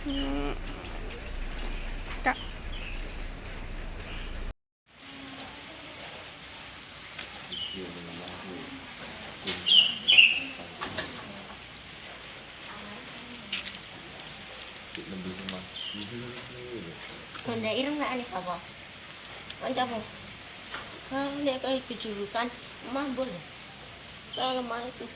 Hmm. Kak. Kanda irang na anis apa? Anda mo? Hindi kayo kujulukan. Mabol. Kaya naman ito.